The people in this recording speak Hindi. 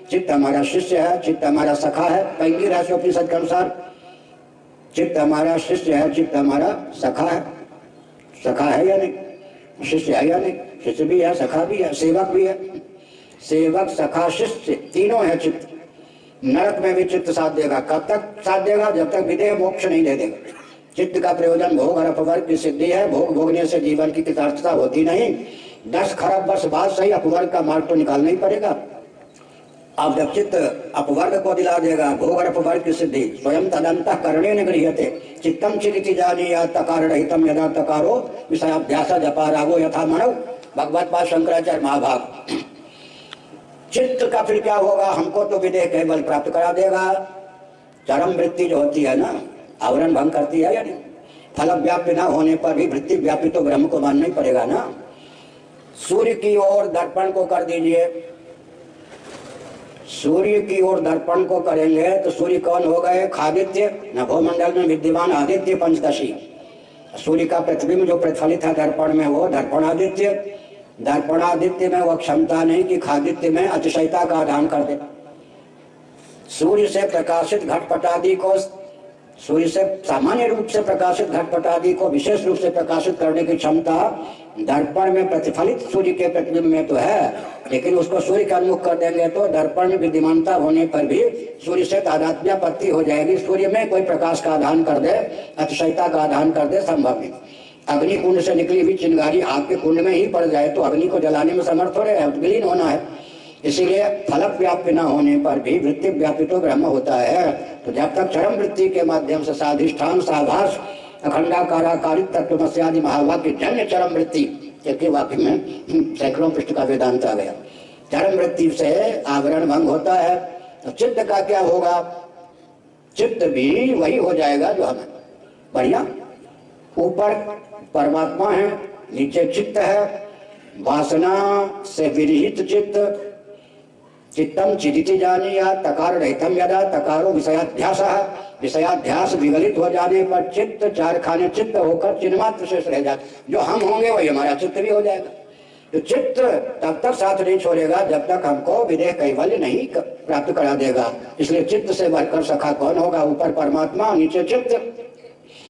चित्त हमारा शिष्य है, चित्त हमारा सखा है। कई रहस्य उपनिषद के अनुसार चित्त हमारा शिष्य है, चित्त हमारा सखा है। सखा है या नहीं, शिष्य है या नहीं, शिष्य भी है, सखा भी है, सेवक भी है। सेवक सखा शिष्य तीनों है चित्त। नरक में भी चित्त साथ देगा। कब तक साथ देगा? जब तक विदेह मोक्ष नहीं दे देगा। चित्त का प्रयोजन भोग और अपवर्ग की सिद्धि है। भोग भोगने से जीवन की कृतार्थता होती नहीं। 10 खरब वर्ष बाद सही अपवर्ग का मार्ग तो निकालना ही पड़ेगा। अब जब चित्त अपवर्ग को दिला देगा, भोग और अपवर्ग की सिद्धि स्वयं तदंतः करणे न गृह्यते। चित्तम चिरिति जानीयात् तकार रहितम यदा तकारो विषयाभ्यास जपा रागो यथा मनौ। भगवत पाद शंकराचार्य महाभाग। चित्त का फिर क्या होगा? हमको तो विदेह केवल प्राप्त करा देगा। चरम वृत्ति जो होती है ना, आवरण भंग करती है या नहीं? फल व्याप्य न होने पर भी वृत्ति व्यापी तो ब्रह्म को मानना ही पड़ेगा ना। सूर्य की ओर दर्पण को कर दीजिए। सूर्य की ओर दर्पण को करेंगे तो सूर्य कौन हो गए? खादित्य। नभोमंडल में विद्यमान आदित्य पंचदशी। सूर्य का पृथ्वी में जो प्रतिफलित है दर्पण में, वो दर्पणादित्य। दर्पणादित्य में वो क्षमता नहीं कि खादित्य में अतिशयता का आधान कर दे। सूर्य से प्रकाशित घटपटादि को, सूर्य से सामान्य रूप से प्रकाशित घटपटादि को विशेष रूप से प्रकाशित करने की क्षमता दर्पण में प्रतिफलित सूर्य के प्रतिबिंब में तो है, लेकिन उसको सूर्य के उन्मुख कर देंगे तो दर्पण में विद्यमानता होने पर भी सूर्य से तादात्म्यापत्ति हो जाएगी। सूर्य में कोई प्रकाश का आधान कर दे, अतिशयता का आधान कर दे, संभव नहीं। अग्नि कुंड से निकली हुई चिंगारी आग के कुंड में ही पड़ जाए तो अग्नि को जलाने में समर्थ हो रहे हैं, विलीन होना है। इसीलिए फलक व्याप्य न होने पर भी वृत्ति व्यापी तो ब्रह्म होता है। तो जब तक चरम वृत्ति के माध्यम से साधिष्ठान साभास अखंडाकाराकारिक तत्वमस्यादि महावाक्य जन्य चरम वृत्ति के वाक्य में सैकड़ों पृष्ठ का वेदांत आ गया। चरम वृत्ति से आवरण भंग होता है। तो चित्त का क्या होगा? चित्त भी वही हो जाएगा जो हमें बढ़िया। ऊपर परमात्मा है, नीचे चित्त है। वासना से विरहित चित्त। चित्तम चिदिति जानीयात् तकार रहितम यदा तकारो विषयाध्यास। विषयाध्यास विगलित हो जाने पर चित्त चार खाने चित्त होकर चिन्मात्र शेष रह जाता। जो हम होंगे वही हमारा चित्त भी हो जाएगा। तो चित्त तब तक साथ नहीं छोड़ेगा जब तक हमको विदेह कैवल्य नहीं प्राप्त करा देगा। इसलिए चित्त से बढ़कर सखा कौन होगा? ऊपर परमात्मा, नीचे चित्त।